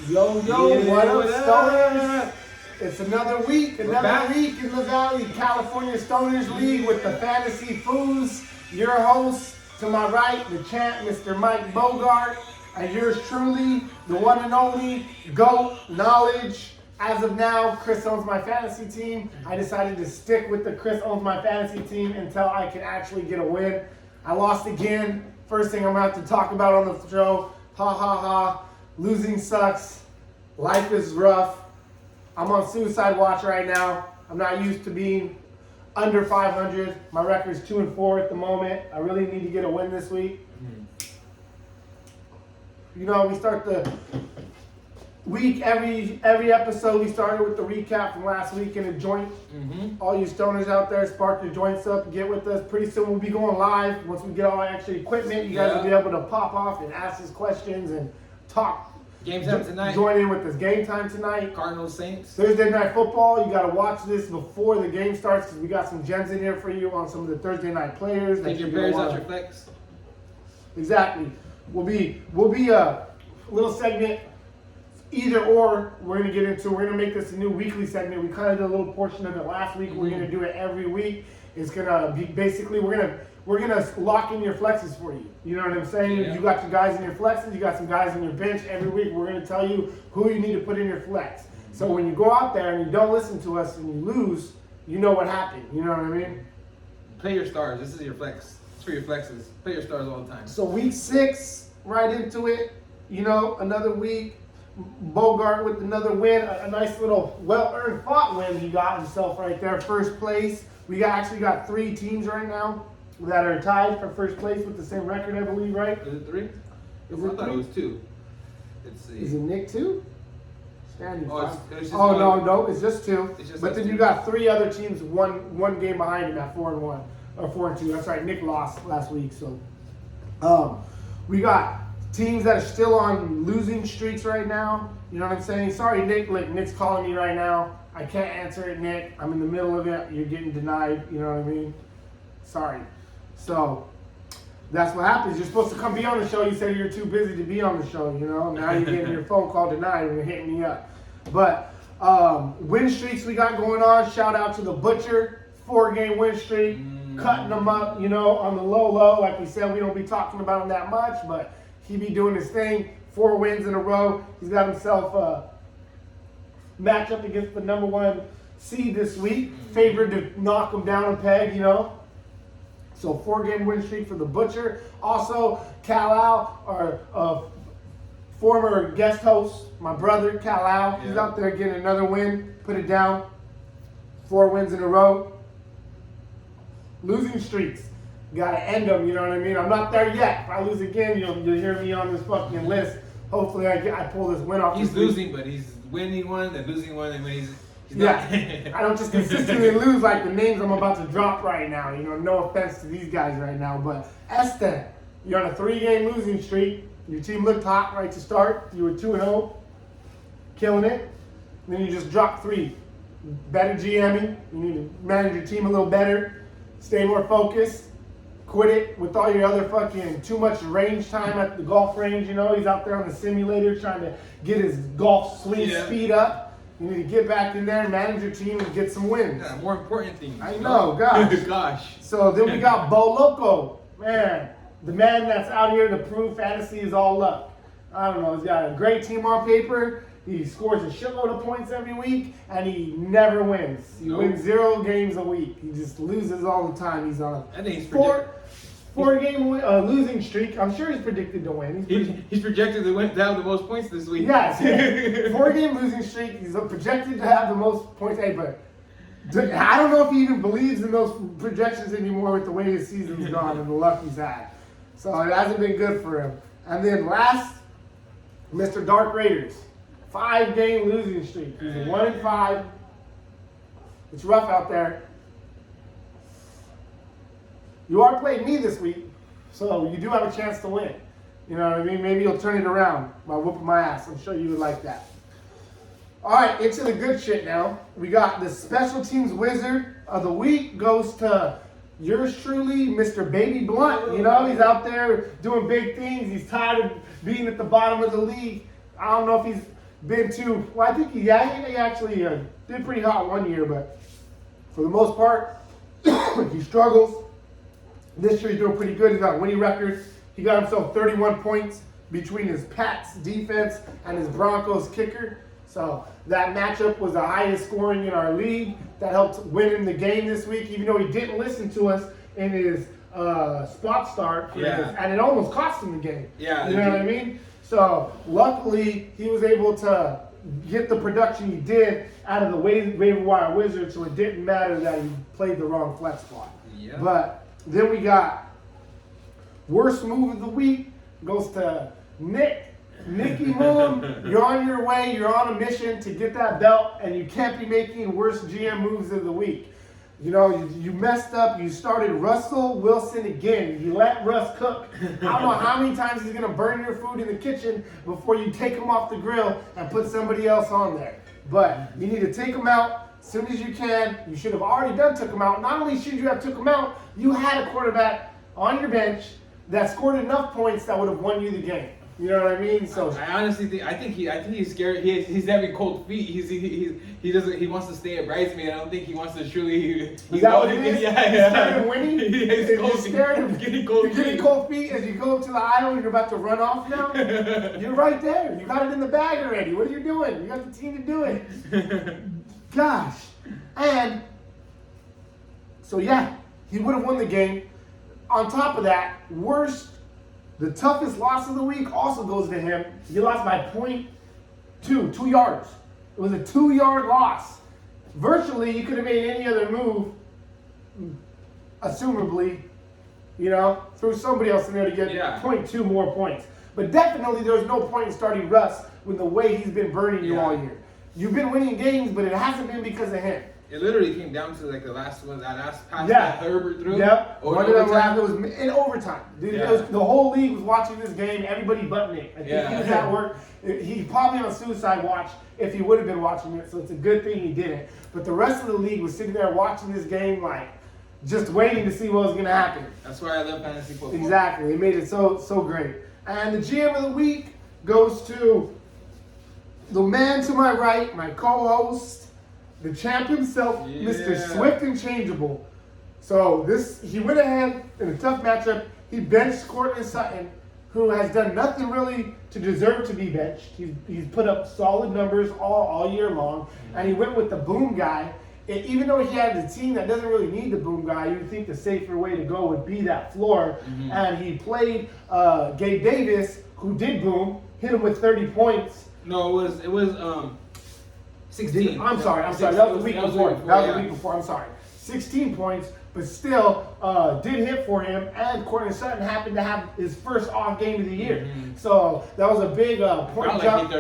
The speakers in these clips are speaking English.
Yo, Yeah, what up, what Stoners? up? It's another week in the Valley, California Stoners League with the Fantasy Foos. Your host, to my right, the champ, Mr. Mike Bogart, and yours truly, the one and only GOAT Knowledge. As of now, Chris owns my fantasy team. I decided to stick with the Chris owns my fantasy team until I can actually get a win. I lost again. First thing I'm gonna have to talk about on the show. Ha ha ha. Losing sucks. Life is rough. I'm on suicide watch right now. I'm not used to being under 500. My record's 2-4 at the moment. I really need to get a win this week. You know, we start the week every episode. We started with the recap from last week in a joint. All you stoners out there, spark your joints up, get with us. Pretty soon we'll be going live. Once we get all our extra equipment, you guys will be able to pop off and ask us questions and talk. Game time tonight. Join in with us. Game time tonight. Cardinals Saints. Thursday night football. You got to watch this before the game starts because we got some gems in here for you on some of the Thursday night players. Take your players out your flex. Exactly. We'll be a little segment. Either or, we're gonna get into. We're gonna make this a new weekly segment. We kind of did a little portion of it last week. We're gonna do it every week. It's gonna be basically we're gonna lock in your flexes for you. You know what I'm saying? Yeah. You got your guys in your flexes. You got some guys in your bench. Every week we're gonna tell you who you need to put in your flex. So when you go out there and you don't listen to us and you lose, you know what happened. You know what I mean? Play your stars. This is your flex. It's for your flexes. Play your stars all the time. So week 6, right into it. You know, another week. Bogart with another win, a nice little well-earned fought win he got himself right there, first place. We actually got 3 teams right now that are tied for first place with the same record, I believe, right? Is it 3? Is I it thought 3? it was 2. Let's see. Is it Nick 2? Standing Oh, five. it's just Oh one. no, it's just 2. It's just But us then 2. you got 3 other teams, one game behind him at 4-1 or 4-2. That's right. Nick lost last week, so we got teams that are still on losing streaks right now. You know what I'm saying? Sorry, Nick. Like, Nick's calling me right now. I can't answer it, Nick. I'm in the middle of it. You're getting denied. You know what I mean? Sorry. So that's what happens. You're supposed to come be on the show. You said you're too busy to be on the show. You know. Now you're getting your phone call denied and you're hitting me up. But win streaks we got going on. Shout out to the Butcher. 4-game win streak. Cutting them up. You know, on the low. Like we said, we don't be talking about him that much, but he be doing his thing. 4 wins in a row. He's got himself a matchup against the number 1 seed this week. Favored to knock him down a peg, you know. So 4-game win streak for the Butcher. Also, Kal-Al, our former guest host, my brother Kal-Al. He's out there getting another win. Put it down. 4 wins in a row. Losing streaks. Gotta end them, you know what I mean? I'm not there yet. If I lose again, you'll hear me on this fucking list. Hopefully I pull this win off. He's this week. losing, but he's winning one, then losing one, and when he's Yeah, not. I don't just consistently lose like the names I'm about to drop right now. You know, no offense to these guys right now, but Eston, you're on a 3-game losing streak. Your team looked hot right to start. You were 2-0, killing it. Then you just dropped 3. Better GMing. You need to manage your team a little better. Stay more focused. Quit it with all your other fucking too much range time at the golf range. You know, he's out there on the simulator trying to get his golf swing speed up. You need to get back in there, manage your team, and get some wins. Yeah, more important things. I know, gosh. Gosh. So then we got Bo Loco. Man, the man that's out here to prove fantasy is all luck. I don't know, he's got a great team on paper. He scores a shitload of points every week, and he never wins. He wins 0 games a week. He just loses all the time. He's on I think he's 4-game losing streak. I'm sure he's predicted to win. He's projected to have the most points this week. Yes, 4-game losing streak. He's projected to have the most points. Hey, but I don't know if he even believes in those projections anymore with the way his season's gone and the luck he's had. So it hasn't been good for him. And then last, Mr. Dark Raiders. 5-game losing streak. He's 1-5. It's rough out there. You are playing me this week, so you do have a chance to win. You know what I mean? Maybe you'll turn it around by whooping my ass. I'm sure you would like that. All right, into the good shit now. We got the special teams wizard of the week goes to yours truly, Mr. Baby Blunt. You know, he's out there doing big things. He's tired of being at the bottom of the league. I don't know if he's been to. Well, I think he actually did pretty hot one year, but for the most part, he struggles. This year he's doing pretty good. He's got a winning record. He got himself 31 points between his Pats defense and his Broncos kicker. So that matchup was the highest scoring in our league. That helped win him the game this week, even though he didn't listen to us in his spot start. And it almost cost him the game. Yeah. You know what I mean? So luckily, he was able to get the production he did out of the waiver wire wizard, so it didn't matter that he played the wrong flex spot. Yeah. But then we got worst move of the week goes to Nicky Moon. You're on your way. You're on a mission to get that belt, and you can't be making worst GM moves of the week. You know, you messed up. You started Russell Wilson again. You let Russ cook. I don't know how many times he's going to burn your food in the kitchen before you take him off the grill and put somebody else on there. But you need to take him out as soon as you can. You should have already took him out. Not only should you have took him out, you had a quarterback on your bench that scored enough points that would have won you the game. You know what I mean? So I honestly think he's scared. He's having cold feet. He wants to stay a bridesmaid. I don't think he wants to truly. Is that what it is? Yeah. He's scared of winning? He's scared of getting cold feet. getting cold feet as you go to the aisle and you're about to run off now? You're right there. You got it in the bag already. What are you doing? You got the team to do it. Gosh. And so yeah, he would have won the game. On top of that, the toughest loss of the week also goes to him. He lost by 2 yards. It was a 2-yard loss. Virtually, you could have made any other move, assumably, threw somebody else in there to get 0.2 more points. But definitely there's no point in starting Russ with the way he's been burning you all year. You've been winning games, but it hasn't been because of him. It literally came down to like the last pass that Herbert threw. Yep. One of them was in overtime. Dude, the whole league was watching this game. Everybody but Nick. I think he was at work. He's probably on suicide watch if he would have been watching it. So it's a good thing he didn't. But the rest of the league was sitting there watching this game, like just waiting to see what was going to happen. That's why I love fantasy football. Exactly. They made it so great. And the GM of the week goes to the man to my right, my co-host, the champ himself, Mr. Swift and Changeable. So he went ahead in a tough matchup. He benched Courtland Sutton, who has done nothing really to deserve to be benched. He's put up solid numbers all year long. And he went with the boom guy. And even though he had a team that doesn't really need the boom guy, you'd think the safer way to go would be that floor. Mm-hmm. And he played Gabe Davis, who did boom, hit him with 30 points. No, it was 16. I'm sorry. That was the week before. That was the week before. I'm sorry. 16 points, but still did hit for him. And Courtland Sutton happened to have his first off game of the year. Mm-hmm. So that was a big point jump.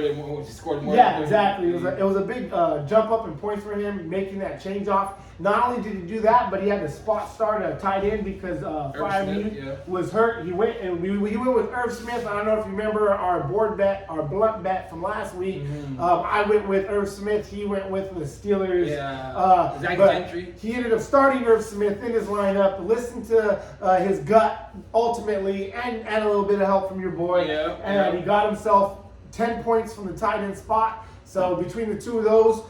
He scored more. Yeah, exactly. It was a big jump up in points for him, making that change off. Not only did he do that, but he had to spot start a tight end because Freiermuth was hurt. He went with Irv Smith. I don't know if you remember our blunt bet from last week. Mm-hmm. I went with Irv Smith. He went with the Steelers. Yeah. Zach Gentry. He ended up starting Irv Smith in his lineup. Listened to his gut ultimately, and a little bit of help from your boy. Yeah. And he got himself 10 points from the tight end spot. So between the two of those,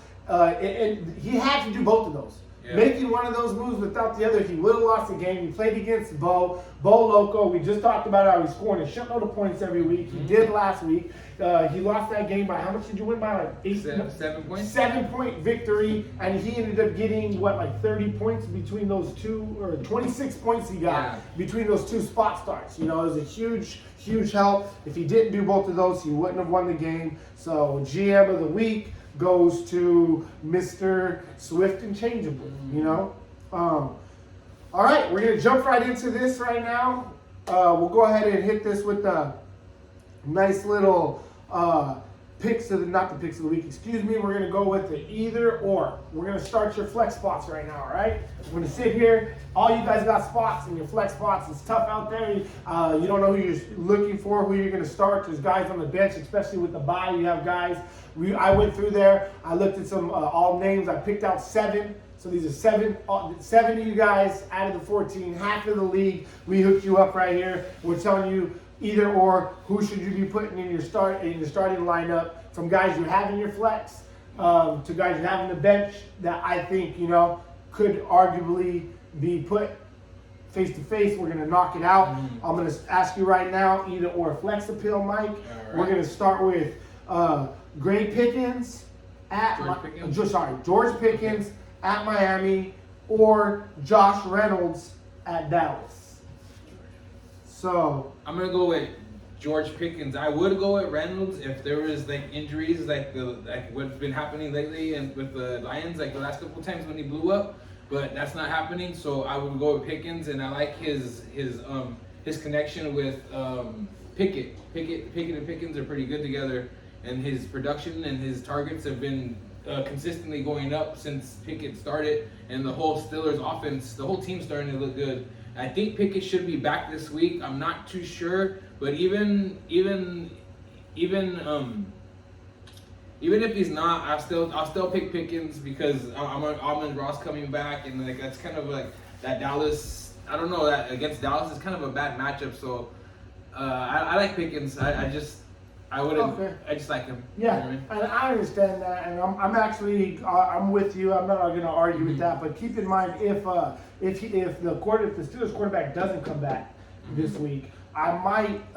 he had to do both of those. Yeah. Making one of those moves without the other, he would have lost the game. He played against Bo Loco. We just talked about how he's scoring a shitload of points every week. He did last week. He lost that game by, how much did you win by? Like 7 points? 7-point victory. And he ended up getting, 30 points between those two, or 26 points he got between those two spot starts. It was a huge, huge help. If he didn't do both of those, he wouldn't have won the game. So GM of the week goes to Mr. Swift and Changeable, All right, we're going to jump right into this right now. We'll go ahead and hit this with the nice little not the picks of the week, excuse me. We're going to go with the either or. We're going to start your flex spots right now, all right? We're going to sit here. All you guys got spots in your flex spots. It's tough out there. You don't know who you're looking for, who you're going to start. There's guys on the bench, especially with the bye. You have guys. I went through there. I looked at some all names. I picked out 7. So these are 7 of you guys out of the 14, half of the league. We hooked you up right here. We're telling you either or, who should you be putting in your starting lineup from guys you have in your flex to guys you have in the bench that I think, could arguably be put face to face. We're gonna knock it out. I'm gonna ask you right now, either or flex appeal, Mike. Right. We're gonna start with Gray Pickens at George Pickens at Miami, or Josh Reynolds at Dallas. So I'm gonna go with George Pickens. I would go with Reynolds if there was injuries like what's been happening lately and with the Lions the last couple of times when he blew up. But that's not happening, so I would go with Pickens, and I like his connection with Pickett. Pickett and Pickens are pretty good together, and his production and his targets have been consistently going up since Pickett started, and the whole Steelers offense, the whole team's starting to look good. I think Pickett should be back this week. I'm not too sure, but even if he's not, I'll still pick Pickens because Amon-Ra coming back, and that's kind of that Dallas. I don't know, that against Dallas is kind of a bad matchup. So I like Pickens. I just like him. Yeah, you know what I mean? and I understand that, and I'm with you. I'm not going to argue with that, but keep in mind if the Steelers quarterback doesn't come back this week, I might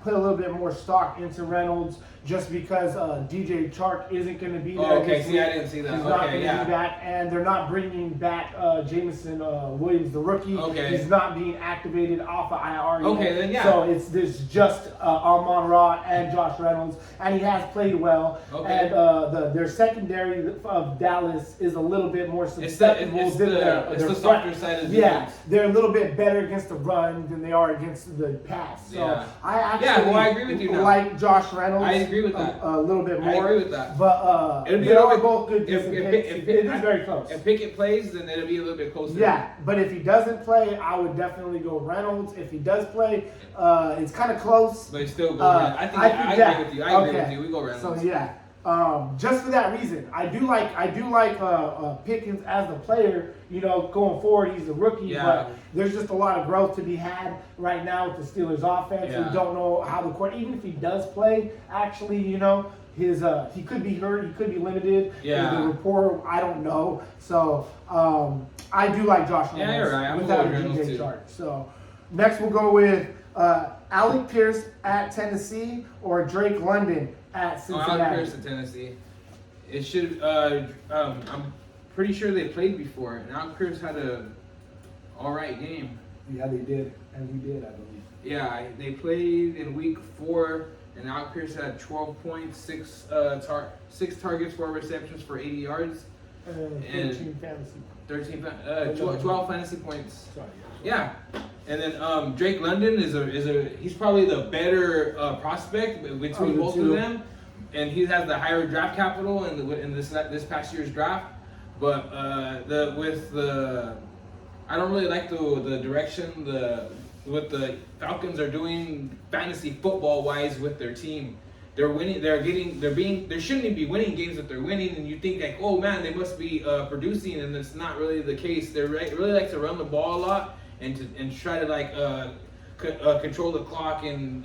put a little bit more stock into Reynolds just because DJ Chark isn't going to be there. Oh, okay. this See, week. I didn't see that. He's not going to be back, and they're not bringing back Jameson Williams, the rookie. Okay. He's not being activated off of IR yet. Okay, then yeah. So there's just Amon-Ra and Josh Reynolds, and he has played well. Okay. And their secondary of Dallas is a little bit more susceptible It's than the softer side of the Yeah, defense. they're a little bit better against the run than they are against the pass. So Yeah. I actually I agree with you now. like Josh Reynolds. I agree with that. A little bit more. I agree with that. But It'll be they a little are bit- both good if- decent if- picks. if- It is very close. If Pickett plays, then it'll be a little bit closer. Yeah, but if he doesn't play, I would definitely go Reynolds. If he does play, it's kind of close. But still go. I agree with you. I agree with you. We go Reynolds. So yeah, just for that reason, I do like Pickens as the player. Going forward, he's a rookie, Yeah. but there's just a lot of growth to be had right now with the Steelers offense. Yeah. We don't know how the court, even if he does play, actually, his he could be hurt, he could be limited. Yeah. The report, I don't know. So I do like Josh Reynolds. Yeah, you're right. I'm without going with Reynolds DJ too. Chark. So next we'll go with Alec Pierce at Tennessee or Drake London at Cincinnati. Alec Pierce to Tennessee. It should. I'm pretty sure they played before, and Alec Pierce had a all right game. Yeah, they did, and we did, I believe. Yeah, they played in week 4, and Alec Pierce had 12 points, 6 targets, 4 receptions for 80 yards, 13 fantasy. 12 fantasy points. Sorry. Yeah, and then Drake London he's probably the better prospect between both of them, and he has the higher draft capital in this past year's draft. But I don't really like the direction what the Falcons are doing fantasy football wise with their team. They're winning. They shouldn't be winning games that they're winning, and you think oh man, they must be producing, and it's not really the case. They really like to run the ball a lot and try to control the clock and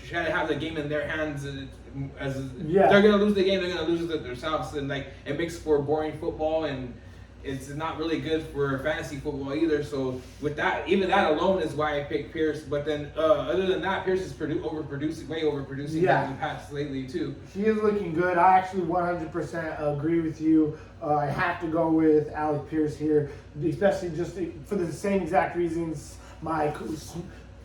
try to have the game in their hands. They're gonna lose the game, they're gonna lose it themselves, and it makes for boring football, and it's not really good for fantasy football either. So with that, even that alone is why I picked Pierce. But then other than that, Pierce is way overproducing in the past lately too. He is looking good. I actually 100% agree with you. I have to go with Alec Pierce here, especially just for the same exact reasons my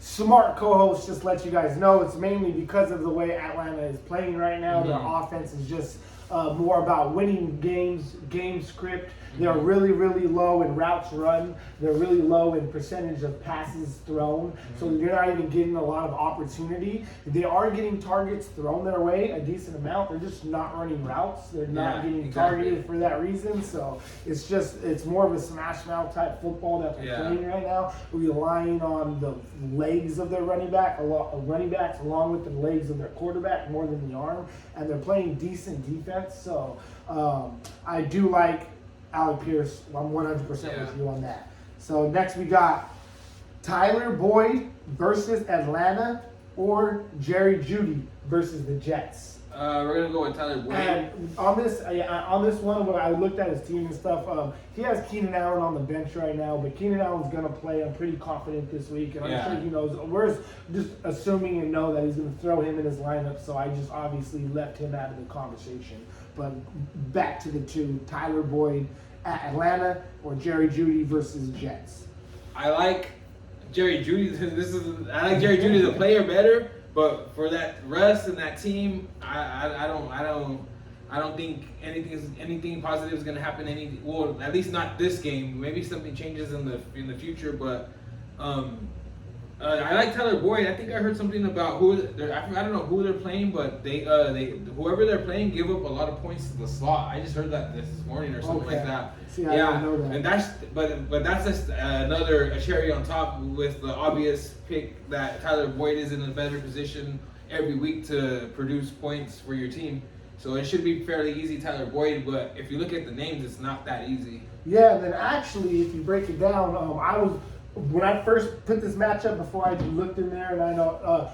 smart co-host just let you guys know. It's mainly because of the way Atlanta is playing right now. Mm-hmm. Their offense is just more about winning games, game script. They're really, really low in routes run. They're really low in percentage of passes thrown. So they're not even getting a lot of opportunity. They are getting targets thrown their way, a decent amount. They're just not running routes. They're not getting targeted for that reason. So it's more of a smash mouth type football that they're playing right now, relying on the legs of their running backs along with the legs of their quarterback more than the arm. And they're playing decent defense. So I do like Alec Pierce. I'm 100% with you on that. So next we got Tyler Boyd versus Atlanta or Jerry Jeudy versus the Jets. We're gonna go with Tyler Boyd. And on this one, when I looked at his team and stuff, he has Keenan Allen on the bench right now, but Keenan Allen's gonna play. I'm pretty confident this week, and I'm sure he knows. We're just assuming and know that he's gonna throw him in his lineup, so I just obviously left him out of the conversation. But back to the two: Tyler Boyd at Atlanta or Jerry Jeudy versus Jets. I like Jerry Jeudy. I like Jerry Jeudy the player better. But for that Russ and that team, I don't think anything positive is gonna happen. At least not this game. Maybe something changes in the future. But I like Tyler Boyd. I think I heard something about I don't know who they're playing, but they whoever they're playing give up a lot of points to the slot. I just heard that this morning or something like that. See, I didn't know that. And that's just a cherry on top with the obvious pick that Tyler Boyd is in a better position every week to produce points for your team. So it should be fairly easy, Tyler Boyd. But if you look at the names, it's not that easy. Yeah, and then actually, if you break it down, when I first put this matchup before I looked in there, and I know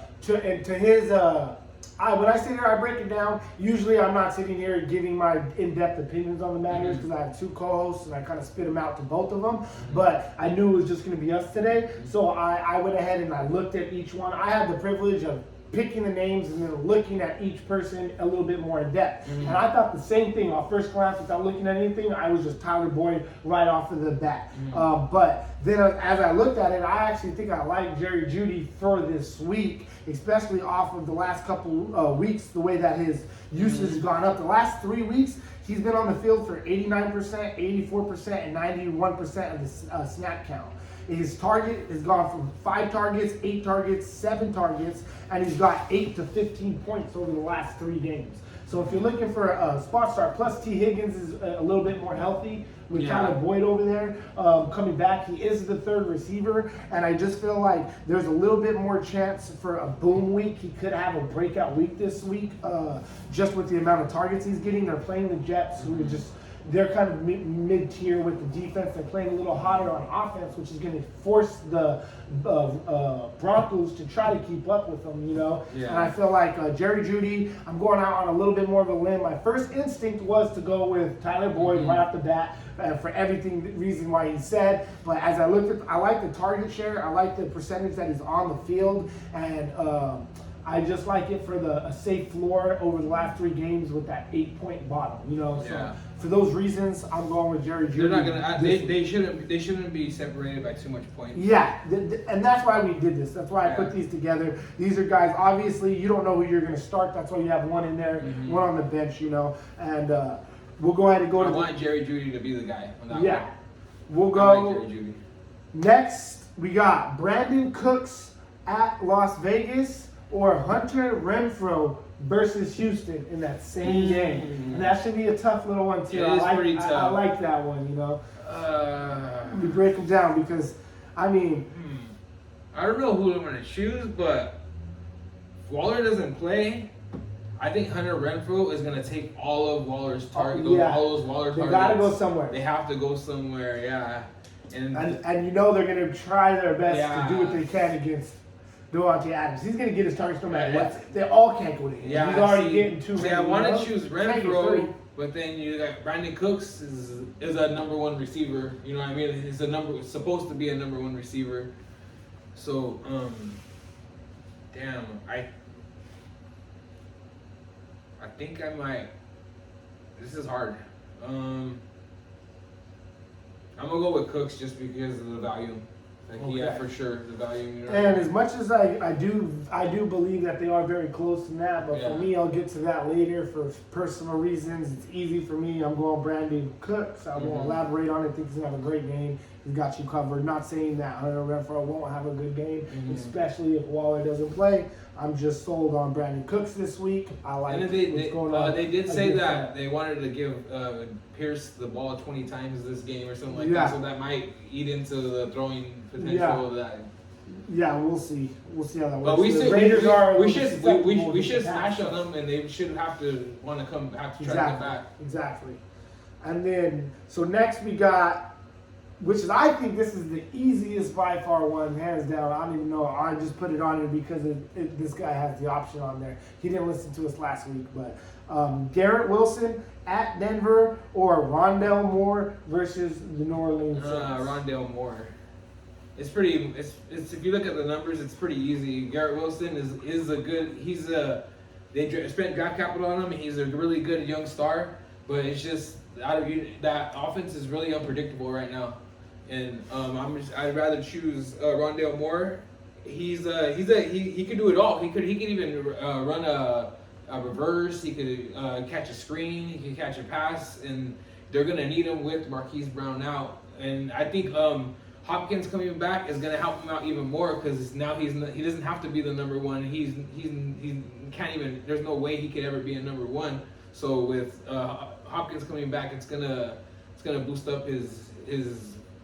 when I sit here, I break it down. Usually, I'm not sitting here giving my in-depth opinions on the matters because I have two co-hosts and I kind of spit them out to both of them. But I knew it was just going to be us today, so I went ahead and I looked at each one. I had the privilege of picking the names and then looking at each person a little bit more in depth. And I thought the same thing on first glance without looking at anything. I was just Tyler Boyd right off of the bat. But then as I looked at it, I actually think I like Jerry Jeudy for this week, especially off of the last couple weeks, the way that his usage has gone up. The last 3 weeks, he's been on the field for 89%, 84%, and 91% of the snap count. His target has gone from 5 targets, 8 targets, 7 targets, and he's got 8 to 15 points over the last 3 games. So if you're looking for a spot start, plus T. Higgins is a little bit more healthy with Tyler Boyd over there coming back. He is the third receiver, and I just feel like there's a little bit more chance for a boom week. He could have a breakout week this week just with the amount of targets he's getting. They're playing the Jets, who are just they're kind of mid-tier with the defense. They're playing a little hotter on offense, which is going to force the Broncos to try to keep up with them, you know? Yeah. And I feel like Jerry Jeudy, I'm going out on a little bit more of a limb. My first instinct was to go with Tyler Boyd right off the bat for reason why he said. But as I looked at, I like the target share. I like the percentage that he's on the field. And I just like it for a safe floor over the last 3 games with that 8-point bottom, you know? So for those reasons, I'm going with Jerry Jeudy. They're not gonna. They shouldn't be separated by too much points. Yeah, and that's why we did this. That's why I put these together. These are guys. Obviously, you don't know who you're going to start. That's why you have one in there, one on the bench, you know. And we'll go ahead and go. I want Jerry Jeudy to be the guy. On that one. We'll go. I like Jerry Jeudy. Next, we got Brandon Cooks at Las Vegas or Hunter Renfrow versus Houston in that same game. And that should be a tough little one too. It is pretty tough. I like that one, you know. We break them down because, I mean, I don't know who I'm going to choose, but if Waller doesn't play, I think Hunter Renfrow is going to take all of Waller's targets. All those Waller targets. They got to go somewhere. They have to go somewhere, yeah. And you know they're going to try their best to do what they can against Devontae Adams. He's going to get his targets no matter what. They all can't go to him. He's already getting 2. I want to choose Renfrow, but then you got Brandon Cooks is a number 1 receiver. You know what I mean? He's supposed to be a number 1 receiver. So, I think I might. This is hard. I'm gonna go with Cooks just because of the value. For sure, the value. You know, and as much as I do believe that they are very close in that, but for me, I'll get to that later for personal reasons. It's easy for me. I'm going Brandon Cooks. I won't elaborate on it. I think he's gonna have a great game. He's got you covered. Not saying that Hunter Renfrow won't have a good game, especially if Waller doesn't play. I'm just sold on Brandon Cooks this week. I like what's going on. They did say that they wanted to give Pierce the ball 20 times this game or something like that, so that might eat into the throwing potential of that. Yeah, we'll see. We'll see how that works. But we should smash on them, and they should have to try to come back. Exactly. And then, so next we got which is, I think this is the easiest by far one, hands down. I don't even know. I just put it on here because this guy has the option on there. He didn't listen to us last week, but Garrett Wilson at Denver or Rondell Moore versus the New Orleans Saints. Rondell Moore. It's pretty. It's if you look at the numbers, it's pretty easy. Garrett Wilson is a good. They spent draft capital on him. He's a really good young star, but it's just that offense is really unpredictable right now, and I'd rather choose Rondell Moore. He could do it all. He could even run a reverse. He could catch a screen. He could catch a pass, and they're gonna need him with Marquise Brown out. And I think Hopkins coming back is gonna help him out even more because now he doesn't have to be the number one. He can't even. There's no way he could ever be a number one. So with Hopkins coming back, it's gonna boost up his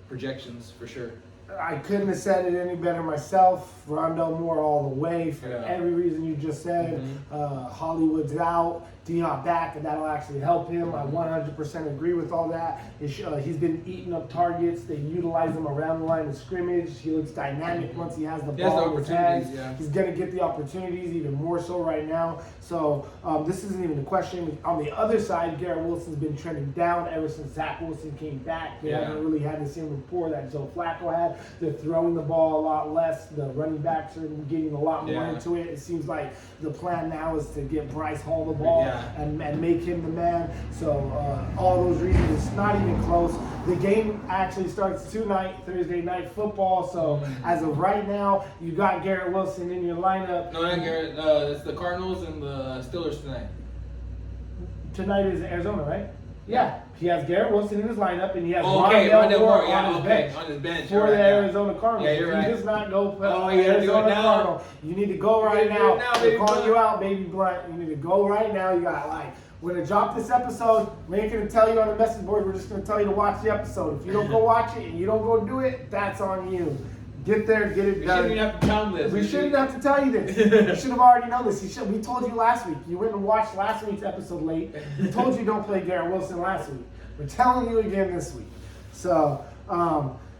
projections for sure. I couldn't have said it any better myself. Rondell Moore all the way for every reason you just said. Hollywood's out, Dion back, and that'll actually help him. I 100% agree with all that. He's been eating up targets. They utilize him around the line of scrimmage. He looks dynamic once he has the ball in his hands. Yeah. He's going to get the opportunities even more so right now. So this isn't even a question. On the other side, Garrett Wilson's been trending down ever since Zach Wilson came back. They haven't really had the same rapport that Joe Flacco had. They're throwing the ball a lot less. The running backs are getting a lot more into it. It seems like the plan now is to get Bryce Hall the ball and make him the man. So all those reasons, it's not even close. The game actually starts tonight, Thursday night football. So as of right now, you got Garrett Wilson in your lineup. No, not Garrett. It's the Cardinals and the Steelers tonight. Tonight is Arizona, right? Yeah, he has Garrett Wilson in his lineup, and he has Rondell Moore on his bench for the Arizona Cardinals. Yeah, you're right. He does not go for Arizona Cardinals. You need to go right now. They're calling you out, baby Blunt. You need to go right now. You got we're gonna drop this episode. We ain't gonna tell you on the message board. We're just gonna tell you to watch the episode. If you don't go watch it and you don't go do it, that's on you. Get there, get it done. We shouldn't even have to tell him this. We shouldn't have to tell you this. You should have already known this. We told you last week. You went and watched last week's episode late. We told you don't play Garrett Wilson last week. We're telling you again this week. So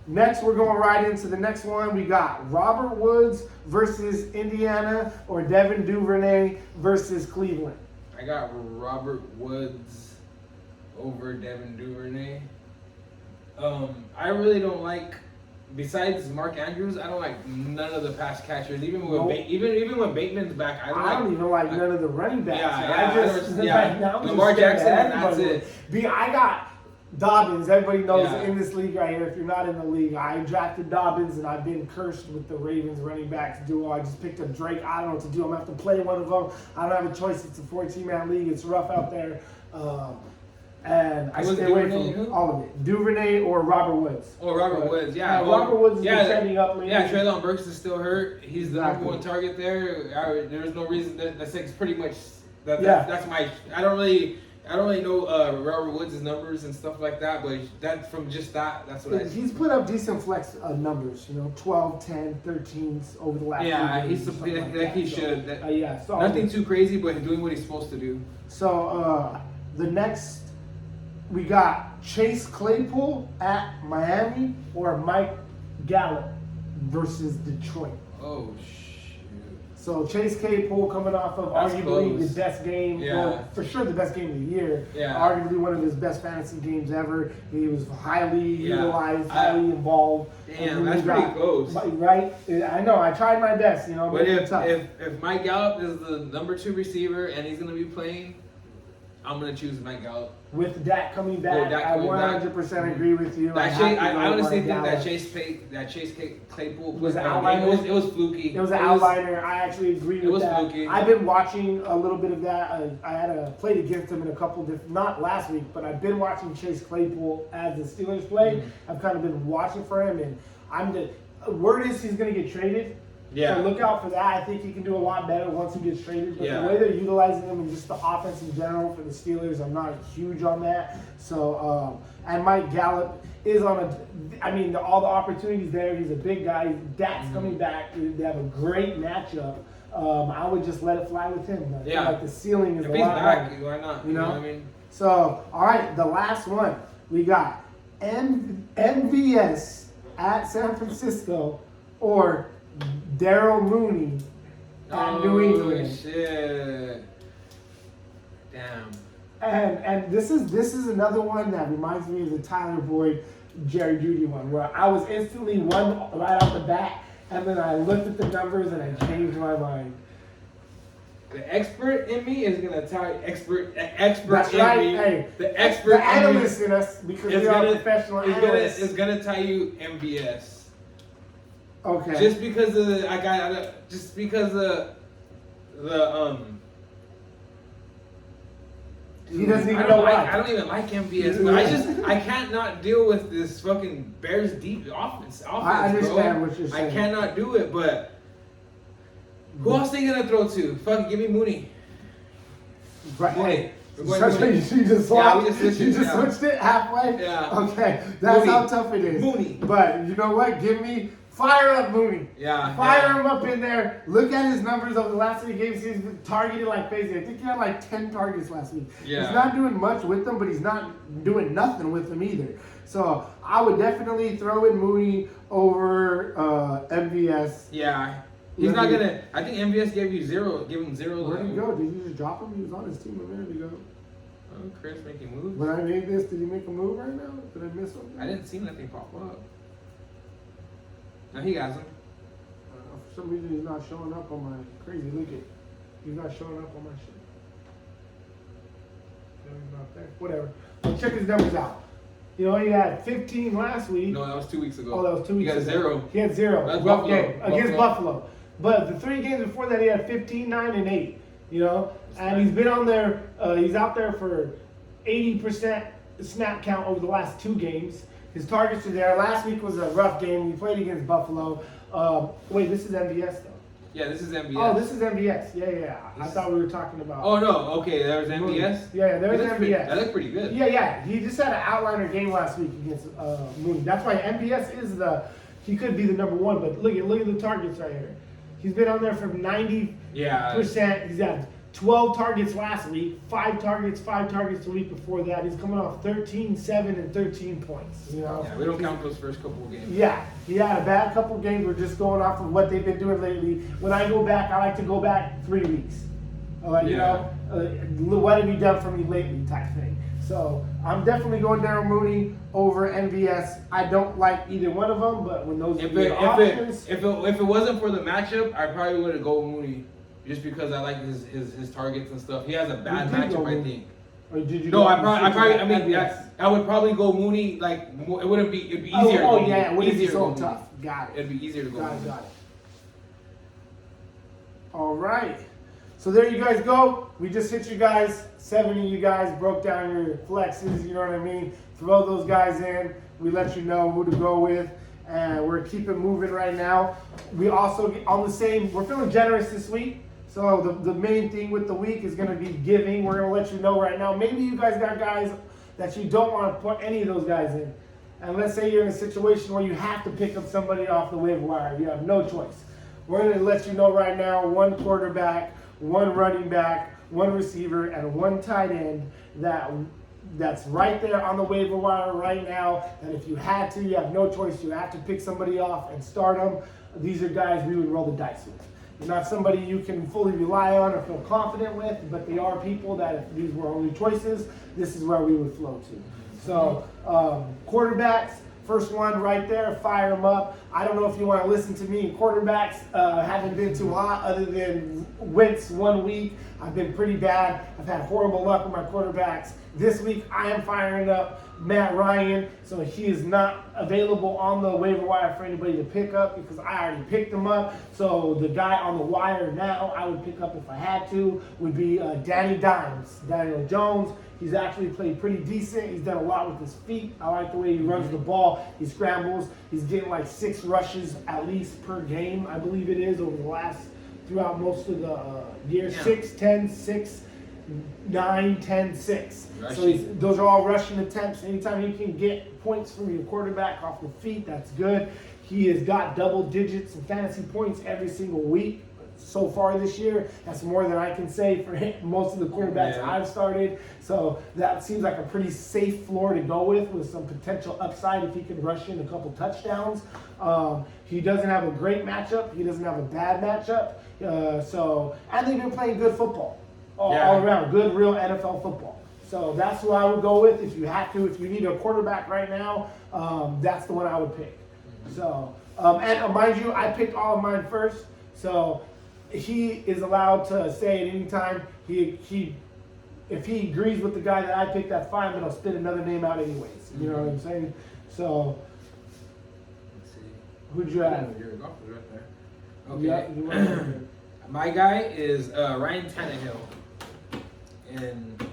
next, we're going right into the next one. We got Robert Woods versus Indiana or Devin Duvernay versus Cleveland. I got Robert Woods over Devin Duvernay. I really don't like. Besides Mark Andrews, I don't like none of the pass catchers. Even when even when Bateman's back, I don't even like none of the running backs. Yeah, Lamar Jackson, that's it. I got Dobbins. Everybody knows in this league right here. If you're not in the league, I drafted Dobbins, and I've been cursed with the Ravens running backs duo. I just picked up Drake. I don't know what to do. I'm gonna have to play one of them. I don't have a choice. It's a 14-man league. It's rough out there. And I stay away from all of it. Duvernay or Robert Woods. Oh, Robert Woods, yeah. Robert Woods is trending up lately. Yeah, Treylon Burks is still hurt. He's the number one target there. There's no reason that's pretty much that's my. I don't really know Robert Woods' numbers and stuff like that, but that's from just that's what he's put up decent flex numbers. 12, 10, 13s over the last. Yeah, few games, he should. Nothing too crazy, but doing what he's supposed to do. So the next. We got Chase Claypool at Miami or Mike Gallup versus Detroit. Oh, shoot. So Chase Claypool coming off of arguably the best game, for sure the best game of the year. Yeah. Arguably one of his best fantasy games ever. He was highly utilized, highly involved. Damn, that's pretty close. Right? I know, I tried my best, But if Mike Gallup is the number 2 receiver and he's going to be playing, I'm going to choose Mike Gallup. With Dak coming back, I 100% agree with you. I honestly think that Chase Claypool was an outliner. It was fluky. It was an outliner. I actually agree with that. Fluky. I've been watching a little bit of that. I had played against him in a couple different, not last week, but I've been watching Chase Claypool as the Steelers play. I've kind of been watching for him, and word is he's going to get traded. Yeah. So look out for that. I think he can do a lot better once he gets traded. But the way they're utilizing him and just the offense in general for the Steelers, I'm not huge on that. So, and Mike Gallup is on all the opportunities there. He's a big guy. Dak's coming back. They have a great matchup. I would just let it fly with him. I feel like the ceiling is a lot higher. Why not? You know what I mean? So, all right, the last one. We got MVS at San Francisco or Daryl Mooney at New England. Shit. Damn. And this is another one that reminds me of the Tyler Boyd, Jerry Jeudy one, where I was instantly one right off the bat, and then I looked at the numbers and I changed my mind. The expert in me is gonna tell you expert That's in right. me. Hey, The expert the in me analyst in us, because we are professional analysts. is gonna tell you MVS. Okay. Just because of the He doesn't even I know don't why. I don't even like MVS, but I can't not deal with this fucking Bears deep offense. I understand bro. what you're saying. I cannot do it, but who else they gonna throw to? Fucking give me Mooney. Right. Mooney. Hey, We're going Mooney. you just Yeah, swapped? we just switched You it, just yeah. switched it halfway? Yeah. Okay. That's Mooney. how tough it is. Mooney. But you know what? Fire up Mooney. Yeah. Fire him up in there. Look at his numbers over the last 3 games. He's been targeted like crazy. I think he had like 10 targets last week. Yeah. He's not doing much with them, but he's not doing nothing with them either. So I would definitely throw in Mooney over MVS. Yeah. He's not gonna. I think MVS gave him zero. Where did he go? Did you just drop him? He was on his team a minute ago. Oh, Chris making moves. When I made this, did he make a move right now? Did I miss something? I didn't see nothing pop up. No, he has him. For some reason, he's not showing up on my crazy. Look at, he's not showing up on my shit. No, he's not there. Whatever. I'll check his numbers out. You know, he had 15 last week. No, that was 2 weeks ago. Oh, that was 2 weeks He got ago. zero. He had 0. That's Rough Buffalo. game against Buffalo. But the 3 games before that, he had 15, 9, and 8. You know, and he's been on there. He's out there for 80% snap count over the last 2 games. His targets are there. Last week was a rough game. He played against Buffalo. Wait, this is MVS though. Yeah, this is MVS. Oh, this is MVS. Yeah. I thought we were talking about. Oh no. Okay, there's MVS. Yeah, there's That looked pretty- MVS. That looked pretty good. Yeah. He just had an outliner game last week against Mooney. That's why MVS is he could be the number 1. But look at the targets right here. He's been on there for 90%. Yeah. He's had 12 targets last week, 5 targets the week before that. He's coming off 13, 7, and 13 points. You know. Yeah, we don't count those first couple of games. Yeah, he had a bad couple games. We're just going off of what they've been doing lately. When I go back, I like to go back 3 weeks. You know, what have you done for me lately type thing. So I'm definitely going Daryl Mooney over MVS. I don't like either one of them, but when those If options, it wasn't for the matchup, I probably would have go Mooney, just because I like his targets and stuff. He has a bad You did go matchup, I Mooney. think. or did you? No, go I probably. I mean, MVS? I would probably go Mooney. Like, it wouldn't be. It'd be easier. to go Mooney. Yeah, it wouldn't be Easier to so go tough. Mooney. Got it. It'd be easier to go. Mooney. Got it. All right. So there you guys go. We just hit you guys. 7 of you guys broke down your flexes. You know what I mean? Throw those guys in. We let you know who to go with. And we're keeping moving right now. We also, on the same, we're feeling generous this week. So the main thing with the week is going to be giving. We're going to let you know right now. Maybe you guys got guys that you don't want to put any of those guys in. And let's say you're in a situation where you have to pick up somebody off the waiver wire. You have no choice. We're going to let you know right now, 1 quarterback, 1 running back, 1 receiver, and 1 tight end that's right there on the waiver wire right now. And if you had to, you have no choice. You have to pick somebody off and start them. These are guys we would roll the dice with. They're not somebody you can fully rely on or feel confident with, but they are people that if these were only choices, this is where we would flow to. So quarterbacks, first one right there, fire them up. I don't know if you want to listen to me. Quarterbacks haven't been too hot other than Wentz 1 week. I've been pretty bad. I've had horrible luck with my quarterbacks. This week I am firing up Matt Ryan, so he is not available on the waiver wire for anybody to pick up because I already picked him up. So the guy on the wire now I would pick up if I had to would be Danny Dimes, Daniel Jones. He's actually played pretty decent. He's done a lot with his feet. I like the way he runs the ball. He scrambles. He's getting like 6 rushes at least per game, I believe it is, throughout most of the year. Yeah. 6, 10, 6, 9, 10, 6. Rushing. So those are all rushing attempts. Anytime you can get points from your quarterback off the feet, that's good. He has got double digits in fantasy points every single week. so far this year. That's more than I can say for most of the quarterbacks I've started. So that seems like a pretty safe floor to go with some potential upside if he can rush in a couple touchdowns. He doesn't have a great matchup. He doesn't have a bad matchup. And they've been playing good football all around. Good, real NFL football. So that's who I would go with if you need a quarterback right now, that's the one I would pick. So, and mind you, I picked all of mine first, so he is allowed to say at any time, if he agrees with the guy that I picked, that's fine, but I'll spit another name out anyways. You know what I'm saying? So, let's see. Who'd you have? Your golf was right there. Okay. Yeah, my guy is Ryan Tannehill. And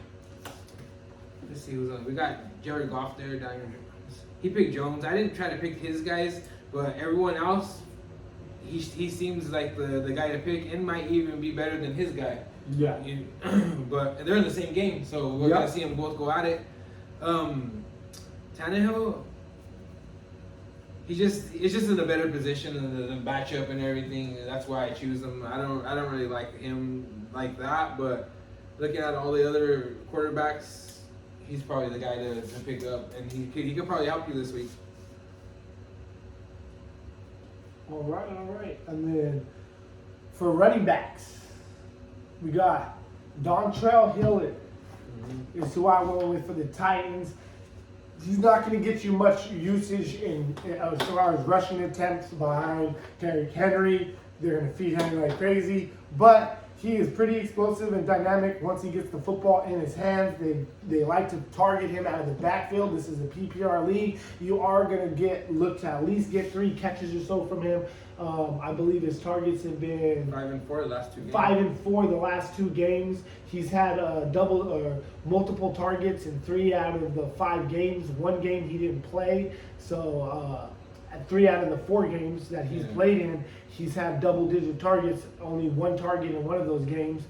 let's see who's on. We got Jared Goff there, Daniel Jones. He picked Jones. I didn't try to pick his guys, but everyone else, he seems like the guy to pick and might even be better than his guy. Yeah. But they're in the same game, so we're going to see them both go at it. Tannehill, it's just in a better position in the matchup and everything. That's why I choose him. I don't really like him like that, but looking at all the other quarterbacks, he's probably the guy to pick up, and he could probably help you this week. All right. And then for running backs, we got Dontrell Hilliard is who I went with for the Titans. He's not going to get you much usage as far as rushing attempts behind Derrick Henry. They're going to feed Henry like crazy, but he is pretty explosive and dynamic once he gets the football in his hands. They like to target him out of the backfield. This is a PPR league. You are going to look to at least get 3 catches or so from him. I believe his targets have been 5 and 4 the last 2 games. 5 and 4 the last 2 games. He's had multiple targets in 3 out of the 5 games. 1 game he didn't play. So at 3 out of the 4 games that he's played in, he's had double-digit targets, only 1 target in one of those games.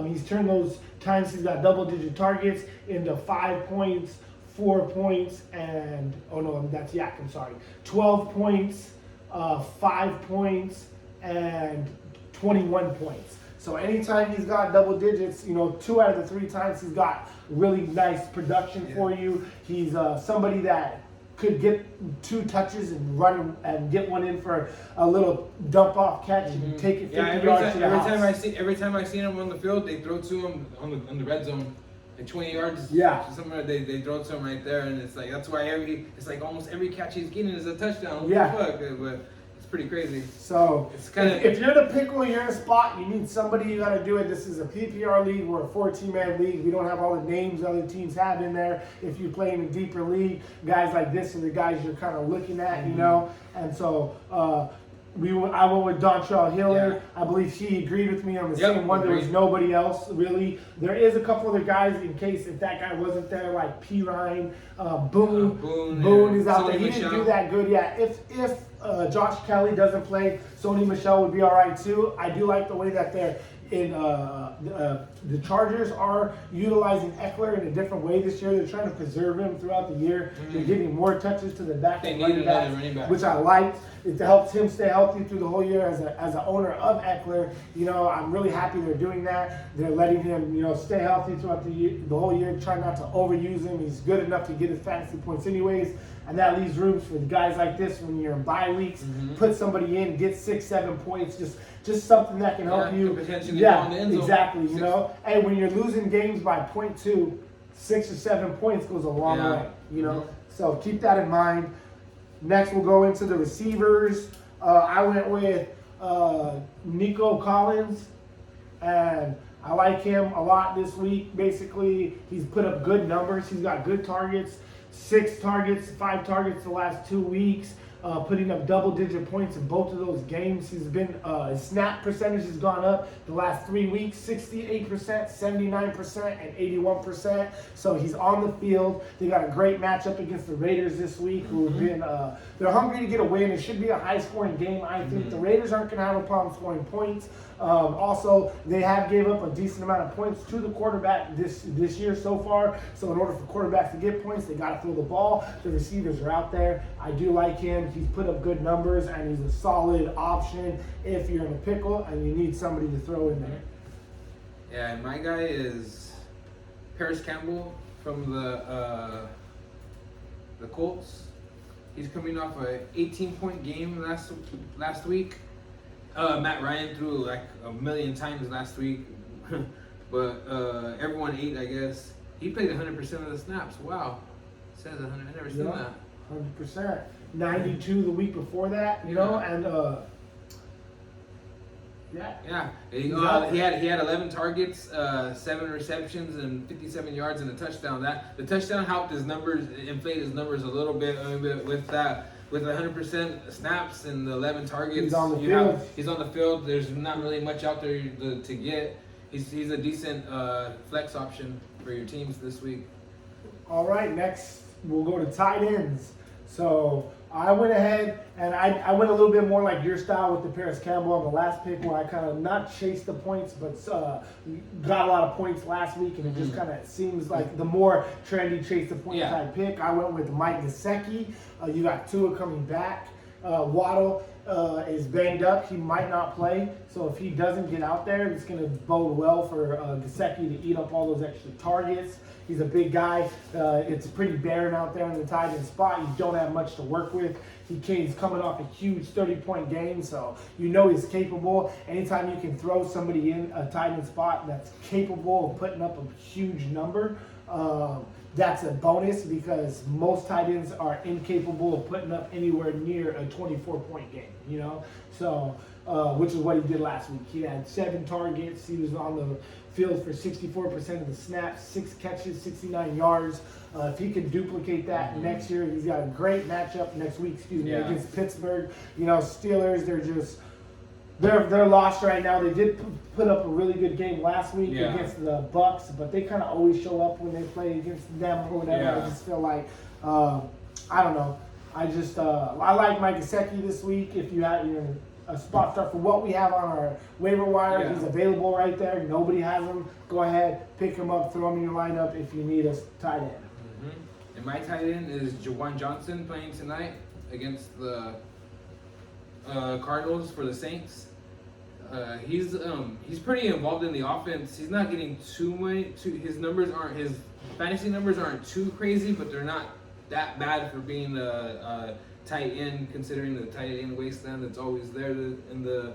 He's turned those times he's got double-digit targets into 5 points, 4 points, and 12 points, 5 points, and 21 points. So anytime he's got double digits, 2 out of the 3 times he's got really nice production for you. He's somebody that could get 2 touches and run and get one in for a little dump off catch and take it 50 yards to the house. Every time I see him on the field, they throw to him on the red zone, like 20 yards. Yeah. Somewhere they throw to him right there, and it's like that's why it's like almost every catch he's getting is a touchdown. Yeah. What the fuck? But it's pretty crazy. So it's kind of if you're in a pickle, you're in a spot, you need somebody, you got to do it. This is a PPR league. We're a 14-man league. We don't have all the names other teams have in there. If you play in a deeper league, guys like this are the guys you're kind of looking at, And so I went with Dontrell Hilliard. Yeah. I believe he agreed with me on the same one. There was nobody else really. There is a couple other guys in case if that guy wasn't there, like P. Ryan, Boone is out there. He didn't do that good. Yeah, if Josh Kelly doesn't play, Sony Michel would be all right too. I do like the way that they're the Chargers are utilizing Eckler in a different way this year. They're trying to preserve him throughout the year. They're giving more touches to the back and running back, which I liked. It helps him stay healthy through the whole year as an owner of Eckler. I'm really happy they're doing that. They're letting him, stay healthy throughout the whole year, trying not to overuse him. He's good enough to get his fantasy points anyways. And that leaves room for guys like this when you're in bye weeks. Put somebody in, get 6-7 points, just something that can help you. Potentially go in the end zone. Exactly. Hey, when you're losing games by 0.2, 6 or 7 points goes a long way. So keep that in mind. Next, we'll go into the receivers. I went with Nico Collins, and I like him a lot this week. Basically, he's put up good numbers. He's got good targets. 6 targets, 5 targets the last 2 weeks, putting up double-digit points in both of those games. He's been his snap percentage has gone up the last 3 weeks, 68%, 79%, and 81%. So he's on the field. They got a great matchup against the Raiders this week, who have been they're hungry to get a win. It should be a high-scoring game. I think the Raiders aren't going to have a problem scoring points. Also, they have gave up a decent amount of points to the quarterback this year so far. So in order for quarterbacks to get points, they got to throw the ball. The receivers are out there. I do like him. he's put up good numbers, and he's a solid option if you're in a pickle and you need somebody to throw in there. Yeah, and my guy is Paris Campbell from the Colts. He's coming off a 18-point game last week. Matt Ryan threw like a million times last week, but everyone ate, I guess. He played 100% of the snaps. Wow, it says 100. I never seen that. 100%. 92 the week before that, you know, and Yeah, he had 11 targets, 7 receptions, and 57 yards and a touchdown. The touchdown helped his numbers, inflate his numbers a little bit with that. With 100% snaps and the 11 targets, he's on the field. He's on the field. There's not really much out there to get. He's a decent flex option for your teams this week. All right, next we'll go to tight ends. So I went ahead and I went a little bit more like your style with the Paris Campbell on the last pick, where I kind of not chased the points, but got a lot of points last week, and it just kind of seems like the more trendy chase the point type pick. I went with Mike Gesicki. You got Tua coming back. Waddle is banged up. He might not play. So if he doesn't get out there, it's going to bode well for Gesicki to eat up all those extra targets. He's a big guy. It's pretty barren out there in the tight end spot. You don't have much to work with. He's coming off a huge 30-point game, so you know he's capable. Anytime you can throw somebody in a tight end spot that's capable of putting up a huge number, that's a bonus, because most tight ends are incapable of putting up anywhere near a 24-point game, you know? So, which is what he did last week. He had 7 targets. He was on the field for 64% of the snaps, 6 catches, 69 yards. If he can duplicate that next year, he's got a great matchup next week, against Pittsburgh. You know, Steelers, they're lost right now. They did put up a really good game last week against the Bucks, but they kind of always show up when they play against them or whatever. I just feel like, I don't know. I like Mike Gesicki this week. If you have a spot start for what we have on our waiver wire, he's available right there. Nobody has him. Go ahead, pick him up, throw him in your lineup if you need a tight end. And my tight end is Jawan Johnson playing tonight against the Cardinals for the Saints. He's pretty involved in the offense. He's not getting his fantasy numbers aren't too crazy, but they're not that bad for being a tight end, considering the tight end wasteland that's always there in the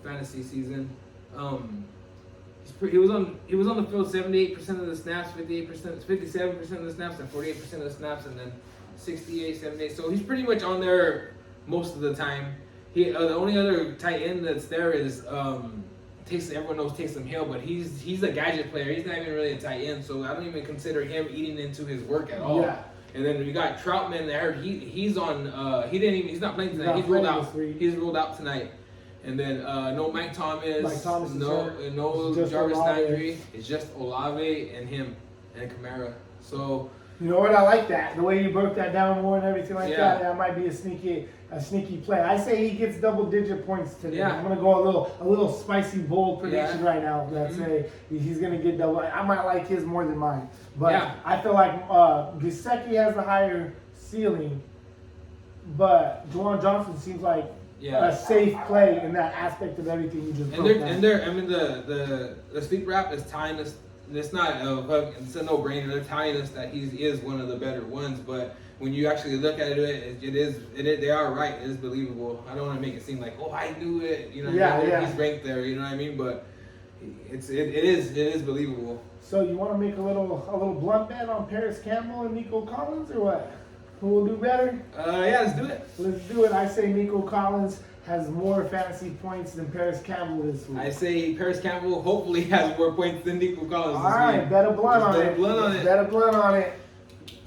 fantasy season. He was on the field 78% of the snaps, 57% of the snaps, and 48% of the snaps, and then 68, 78. So he's pretty much on there most of the time. The only other tight end that's there is everyone knows Taysom Hill, but he's a gadget player. He's not even really a tight end, so I don't even consider him eating into his work at all. Yeah. And then we got Troutman there. He's on. He's not playing tonight. He's ruled out. He's ruled out tonight. And then no Mike Thomas. No Jarvis Landry. It's just Olave and him and Kamara. So you know what? I like that. The way you broke that down more and everything like that. That might be a sneaky play. I say he gets double-digit points today. I'm gonna go a little spicy bold prediction right now. That say he's gonna get double. I might like his more than mine, but I feel like Gesicki has the higher ceiling, but Jawan Johnson seems like a safe play in that aspect of everything you just broke down. The sleep wrap is tying us. It's not it's a no-brainer. They're telling us that he is one of the better ones, but when you actually look at it, they are right. It is believable. I don't want to make it seem like, I knew it. You know, he's ranked there. You know what I mean? But it is believable. So you want to make a little blunt bet on Paris Campbell and Nico Collins, or what? Who will do better? Let's do it. Let's do it. I say Nico Collins has more fantasy points than Paris Campbell this week. I say Paris Campbell hopefully has more points than Nico Collins this week. All right, bet a blunt on it.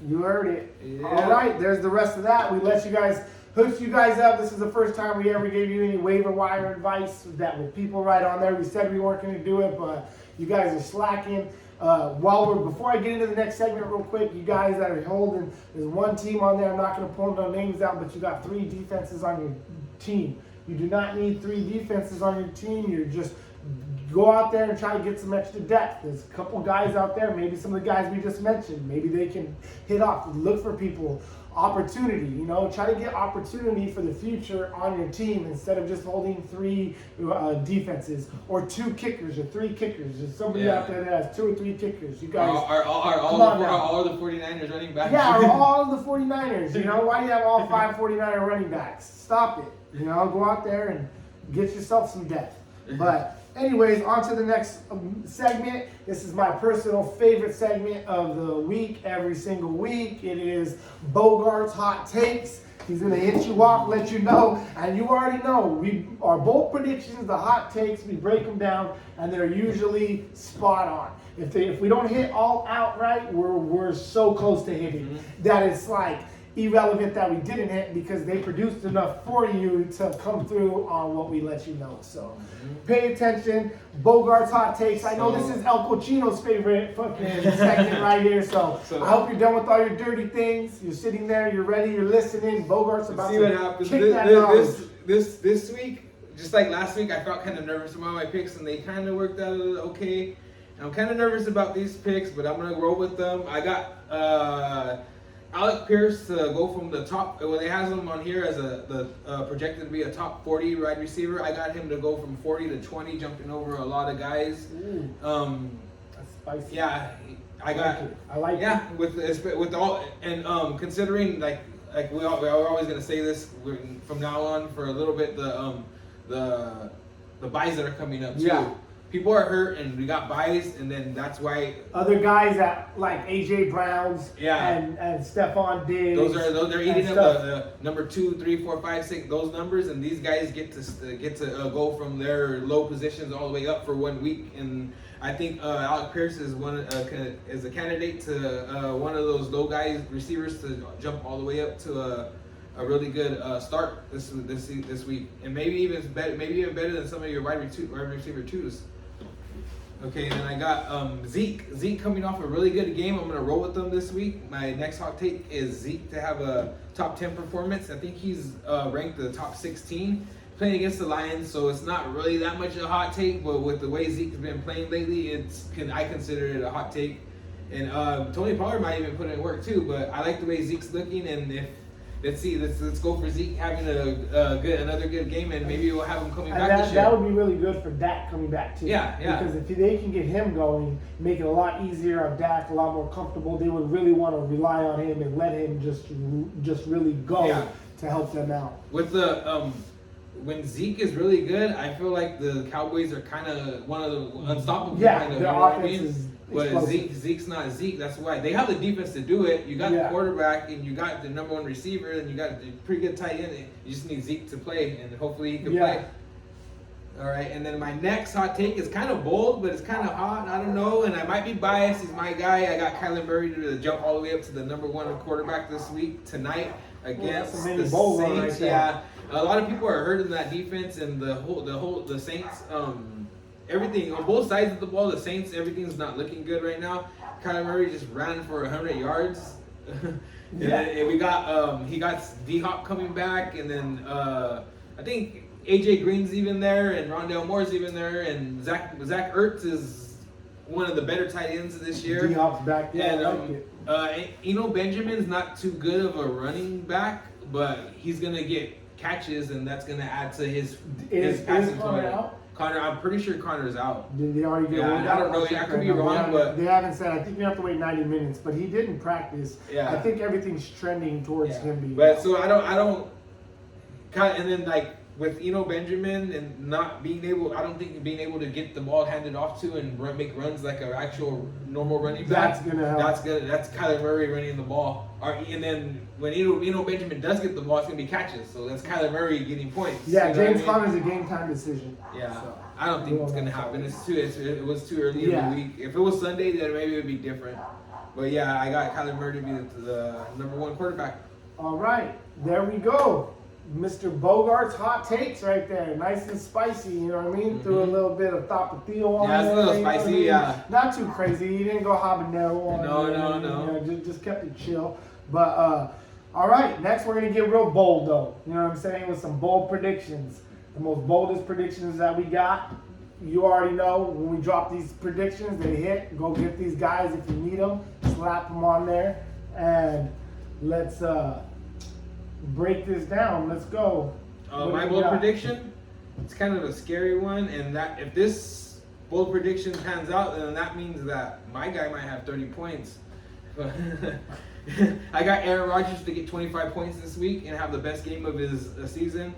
You heard it. Yeah. All right, there's the rest of that. We let you guys, hooked you guys up. This is the first time we ever gave you any waiver wire advice that with people right on there. We said we weren't going to do it, but you guys are slacking. Before I get into the next segment real quick, you guys that are holding, there's one team on there. I'm not going to pull no names out, but you got 3 defenses on your team. You do not need 3 defenses on your team. You're just go out there and try to get some extra depth. There's a couple guys out there, maybe some of the guys we just mentioned, maybe they can hit off. Look for people. Opportunity, try to get opportunity for the future on your team instead of just holding 3 defenses or 2 kickers or 3 kickers. There's somebody out there that has 2 or 3 kickers. You guys, are all the 49ers running backs? Yeah, are all the 49ers. Why do you have all 5 49er running backs? Stop it. Go out there and get yourself some depth. But anyways, on to the next segment. This is my personal favorite segment of the week, every single week. It is Bogart's Hot Takes. He's going to hit you off, let you know, and you already know, our bold predictions, the hot takes, we break them down, and they're usually spot on. If we don't hit all outright, we're so close to hitting that it's like irrelevant that we didn't hit because they produced enough for you to come through on what we let you know. So pay attention. Bogart's Hot Takes. I know this is El Cochino's favorite fucking segment right here. So I hope you're done with all your dirty things. You're sitting there, you're ready, you're listening. Bogart's about see what to happens. kick that knowledge. This week, just like last week, I felt kind of nervous about my picks, and they kind of worked out okay. I'm kind of nervous about these picks, but I'm gonna roll with them. I got Alec Pierce to go from the top. Well, they has him on here as projected to be a top 40 wide receiver. I got him to go from 40 to 20, jumping over a lot of guys. That's spicy. Yeah, I like it. With all and considering like we're always gonna say this from now on for a little bit, the buys that are coming up too. Yeah. People are hurt, and we got buys, and then that's why other guys that like AJ Browns and Stephon Diggs. They're eating up the number 2, 3, 4, 5, 6 those numbers, and these guys get to go from their low positions all the way up for 1 week. And I think Alec Pierce is is a candidate to one of those low guys receivers to jump all the way up to a really good start this week, and maybe even better than some of your wide receiver twos. Okay, then I got Zeke coming off a really good game. I'm going to roll with them this week. My next hot take is Zeke to have a top 10 performance. I think he's ranked the top 16 playing against the Lions, so it's not really that much of a hot take, but with the way Zeke's been playing lately, I consider it a hot take. And Tony Pollard might even put in work too, but I like the way Zeke's looking, and let's go for Zeke having another good game, and maybe we'll have him coming back this year. That would be really good for Dak coming back too. Yeah. Because if they can get him going, make it a lot easier on Dak, a lot more comfortable. They would really want to rely on him and let him just really go to help them out. With the when Zeke is really good, I feel like the Cowboys are kind of one of the unstoppable kind of. Their offense is but Zeke's not Zeke. That's why they have the defense to do it. You got the quarterback, and you got the number 1 receiver, and you got a pretty good tight end. You just need Zeke to play, and hopefully he can play. All right, and then my next hot take is kind of bold, but it's kind of hot. I don't know, and I might be biased. He's my guy. I got Kyler Murray to jump all the way up to the number 1 quarterback this week tonight against the Saints. A lot of people are hurting that defense, and the Saints. Everything on both sides of the ball, the Saints, everything's not looking good right now. Kyler Murray just ran for 100 yards. And we got he got D-Hop coming back, and then I think AJ Green's even there, and Rondale Moore's even there, and Zach Ertz is one of the better tight ends this year. D-Hop's back there. And Eno Benjamin's not too good of a running back, but he's gonna get catches, and that's gonna add to his passing total. Connor, I'm pretty sure Connor's out. Did they already get I don't know. I could be wrong, but they haven't said. I think you have to wait 90 minutes. But he didn't practice. Yeah. I think everything's trending towards him being. But so I don't. And then like with Eno Benjamin and not being able, I don't think being able to get the ball handed off to and make runs like an actual normal running back. That's gonna help. That's Kyler Murray running the ball. And then when Eno Benjamin does get the ball, it's gonna be catches. So that's Kyler Murray getting points. Yeah, James Conner's a game time decision. Yeah, so I don't think it's gonna happen. It was too early in the week. If it was Sunday, then maybe it would be different. But yeah, I got Kyler Murray to be the number 1 quarterback. All right, there we go. Mr. Bogart's hot takes right there. Nice and spicy, you know what I mean? Mm-hmm. Threw a little bit of tapatio on there. Yeah, it's a little spicy, yeah. Not too crazy. He didn't go habanero on there. No. Just kept it chill. But, all right, next we're going to get real bold, though. You know what I'm saying? With some bold predictions. The most boldest predictions that we got you already know when we drop these predictions, they hit. Go get these guys if you need them. Slap them on there, and let's break this down. Let's go. My bold prediction, it's kind of a scary one, and that if this bold prediction pans out, then that means that my guy might have 30 points. I got Aaron Rodgers to get 25 points this week and have the best game of his season.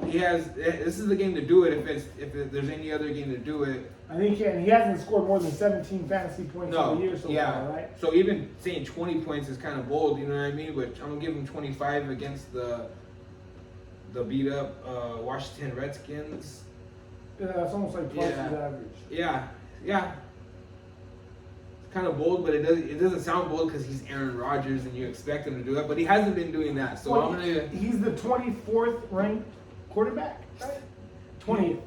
This is the game to do it. If there's any other game to do it. I think he hasn't scored more than 17 fantasy points in the year so far, right? So even saying 20 points is kind of bold, you know what I mean? But I'm gonna give him 25 against the beat up Washington Redskins. Yeah, it's almost like twice his average. Yeah. It's kind of bold, but it doesn't sound bold because he's Aaron Rodgers and you expect him to do it. But he hasn't been doing that, so well, I'm gonna. He's the 24th ranked quarterback, right? 20th.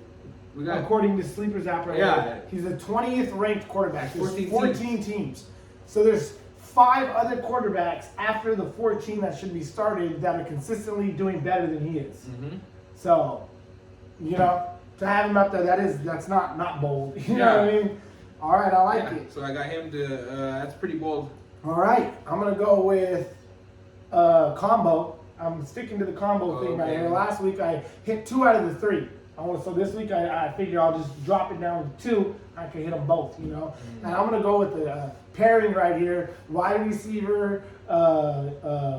According to Sleepers app right now. He's the 20th ranked quarterback. There's 14 teams. So there's 5 other quarterbacks after the 14 that should be started that are consistently doing better than he is. Mm-hmm. So, to have him up there, that's not bold. You know what I mean? All right, I like it. So I got him to, that's pretty bold. All right, I'm going to go with combo. I'm sticking to the combo thing right here. Last week I hit 2 out of the 3. So this week I figure I'll just drop it down to 2. I can hit them both, Mm-hmm. And I'm going to go with the pairing right here. Wide receiver,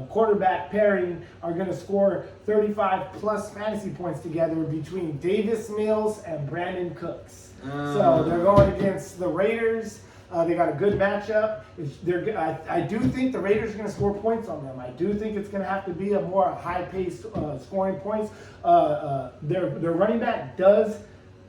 quarterback pairing are going to score 35 plus fantasy points together between Davis Mills and Brandon Cooks. So they're going against the Raiders. They got a good matchup. I do think the Raiders are going to score points on them. I do think it's going to have to be a more high-paced scoring points. Their running back does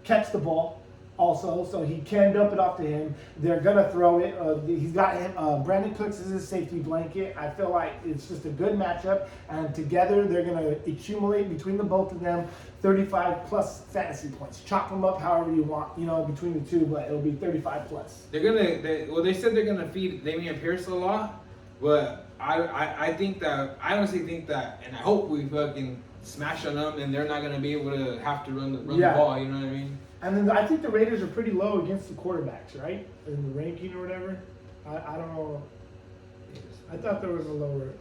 catch the ball also, so he can dump it off to him. They're going to throw it. He's got him. Brandon Cooks is his safety blanket. I feel like it's just a good matchup, and together they're going to accumulate between the both of them 35 plus fantasy points. Chop them up however you want, between the two, but it'll be 35 plus. They said they're gonna feed Dameon Pierce a lot, but I think that I honestly think that, and I hope we fucking smash on them, and they're not gonna be able to have to run the ball. You know what I mean? And then I think the Raiders are pretty low against the quarterbacks, right? In the ranking or whatever. I don't know. I thought there was a lower.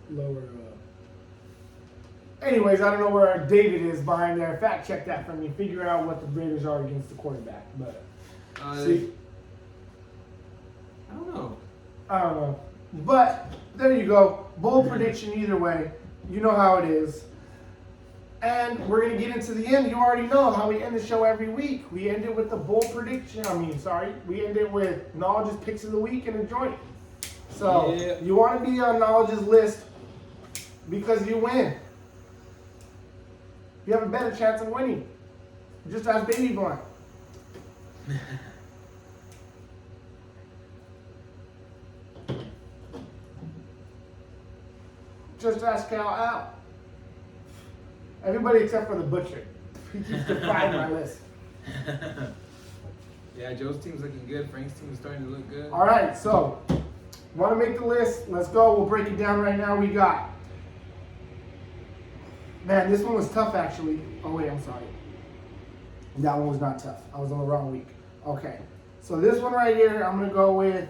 Anyways, I don't know where David is behind there. Fact check that for me. Figure out what the Raiders are against the quarterback. But see, I don't know. But there you go. Bold prediction either way. You know how it is. And we're going to get into the end. You already know how we end the show every week. We end it with the bold prediction. We end it with Knowledge's picks of the week and a joint. So you want to be on Knowledge's list because you win. You have a better chance of winning. Just ask Baby Blunt. Just ask Cal Al. Everybody except for the Butcher. He keeps defying my list. Yeah, Joe's team's looking good. Frank's team is starting to look good. All right, so want to make the list? Let's go. We'll break it down right now. We got. Man, this one was tough actually. Oh wait, I'm sorry. That one was not tough. I was on the wrong week. Okay, so this one right here, I'm gonna go with.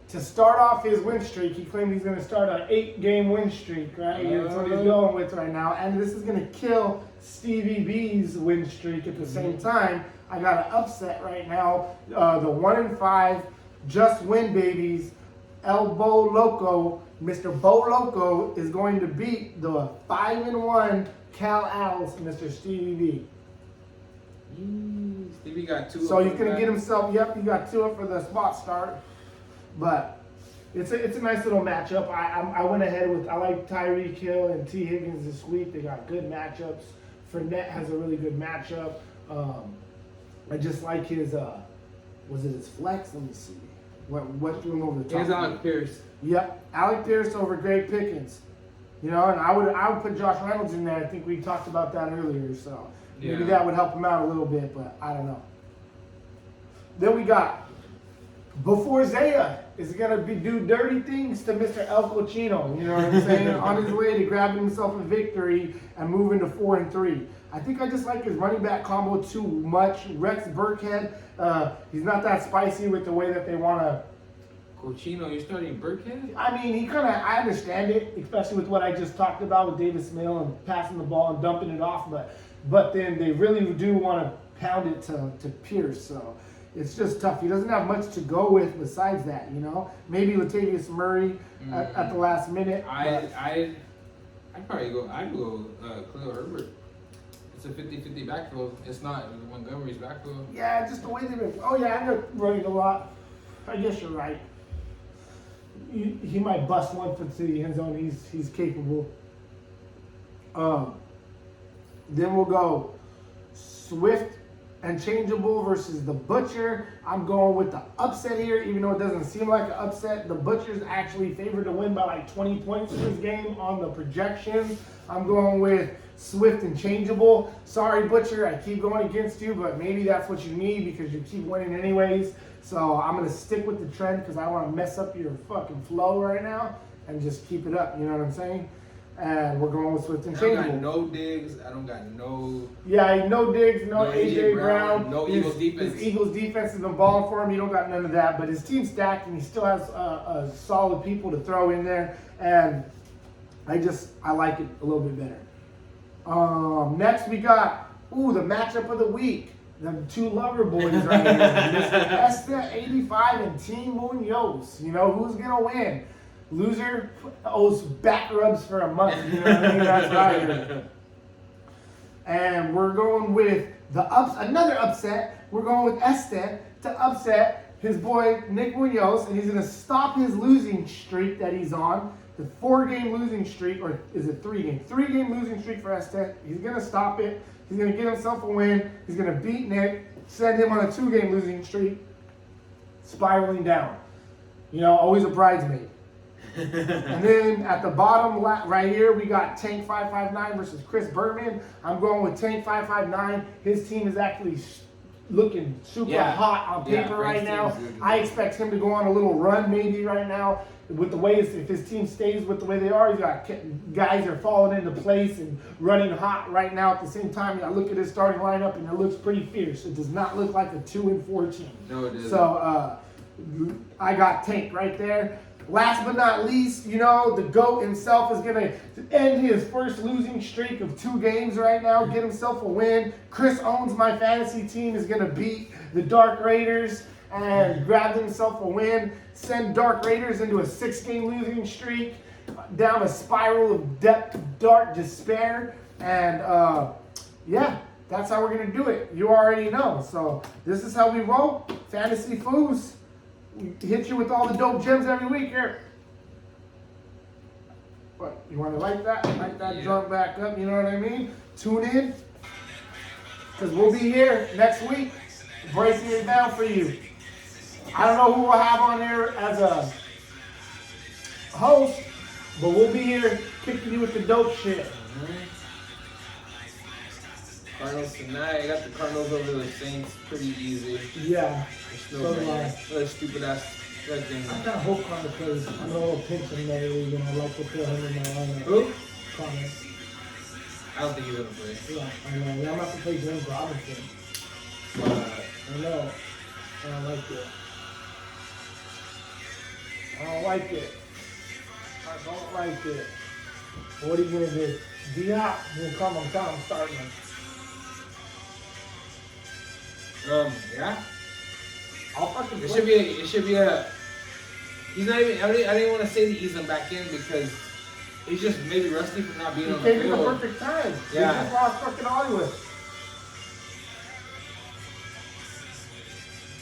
To start off his win streak, he claimed he's going to start an 8-game win streak, right? That's what he's going with right now. And this is going to kill Stevie B's win streak at the same time. I got an upset right now. The 1-5 Just Win Babies, El Bo Loco, Mr. Bo Loco is going to beat the 5-1 Cal Al's Mr. Stevie B. Stevie got 2. So he's going to get himself, he got 2 up for the spot start. But it's a nice little matchup. I went ahead with, I like Tyreek Hill and T. Higgins this week. They got good matchups. Fournette has a really good matchup. I just like his, was it his flex? Let me see. What threw him over the top? Here's Alec Pierce. Yep, Alec Pierce over Greg Pickens. And I would put Josh Reynolds in there. I think we talked about that earlier. So maybe that would help him out a little bit, but I don't know. Then we got Before Zaya is gonna do dirty things to Mr. El Cochino. You know what I'm saying? On his way to grabbing himself a victory and moving to 4-3. I think I just like his running back combo too much. Rex Burkhead, he's not that spicy with the way that they want to. Cochino, you're starting Burkhead? I mean, I understand it, especially with what I just talked about with Davis Mill and passing the ball and dumping it off, but then they really do want to pound it to Pierce, so it's just tough. He doesn't have much to go with besides that, you know? Maybe Latavius Murray at the last minute. I'd probably go Khalil Herbert. It's a 50-50 backfield. It's not Montgomery's backfield. Yeah, just the way they've been. Oh, yeah, I'm running a lot. I guess you're right. He might bust one for the end zone. He's capable. Then we'll go Swift and Changeable versus the Butcher. I'm going with the upset here, even though it doesn't seem like an upset. The Butcher's actually favored to win by like 20 points in this game on the projections. I'm going with Swift and Changeable. Sorry, Butcher, I keep going against you, but maybe that's what you need because you keep winning anyways. So I'm going to stick with the trend because I want to mess up your fucking flow right now and just keep it up. You know what I'm saying? And we're going with Swift and Changeable. I don't got no Diggs. I don't got no... Yeah, no Diggs, no AJ Brown. No Eagles defense. His Eagles defense has been balling for him. You don't got none of that. But his team's stacked, and he still has solid people to throw in there. And I like it a little bit better. Next, we got, the matchup of the week. The two lover boys right here. Mr. Esther 85 and Team Munoz. You know, who's going to win? Loser owes back rubs for a month. You know what I mean? That's right. And we're going with another upset. We're going with Este to upset his boy Nick Munoz, and he's going to stop his losing streak that he's on. The 4-game losing streak, or is it 3-game? 3-game losing streak for Este. He's going to stop it. He's going to get himself a win. He's going to beat Nick, send him on a 2-game losing streak, spiraling down. You know, always a bridesmaid. And then at the bottom right here, we got Tank 559 versus Chris Berman. I'm going with Tank 559. His team is actually looking super hot on paper right now. I expect him to go on a little run maybe right now. With the way, if his team stays with the way they are, he's got guys are falling into place and running hot right now. At the same time, I look at his starting lineup and it looks pretty fierce. It does not look like a 2-4 team. No, it doesn't. So I got Tank right there. Last but not least, you know, the GOAT himself is going to end his first losing streak of 2 games right now, get himself a win. Chris owns my fantasy team, is going to beat the Dark Raiders and grab himself a win, send Dark Raiders into a 6-game losing streak, down a spiral of dark despair. And yeah, that's how we're going to do it. You already know. So this is how we roll. Fantasy Foos. We hit you with all the dope gems every week here. What, you want to like that jump back up, you know what I mean? Tune in, because we'll be here next week breaking it down for you. I don't know who we'll have on there as a host, but we'll be here kicking you with the dope shit. Cardinals tonight. I got the Cardinals over the Saints pretty easy. Yeah. No another stupid ass thing. I kind of hope Connor plays. I'm a little pinch in that league, and I'd like to put him in my lineup. Who? Connor. I don't think he's gonna play. Yeah, I know. I'm about to play James Robinson. I know. I don't like it. I don't like it. What are you gonna do? D-Hop will come on time starting him. Yeah. I'll fucking It should be a. He's not even. I didn't want to say to ease him back in because he's just maybe rusty from not being on the field. He came at the perfect time. Yeah. He just lost fucking Hollywood.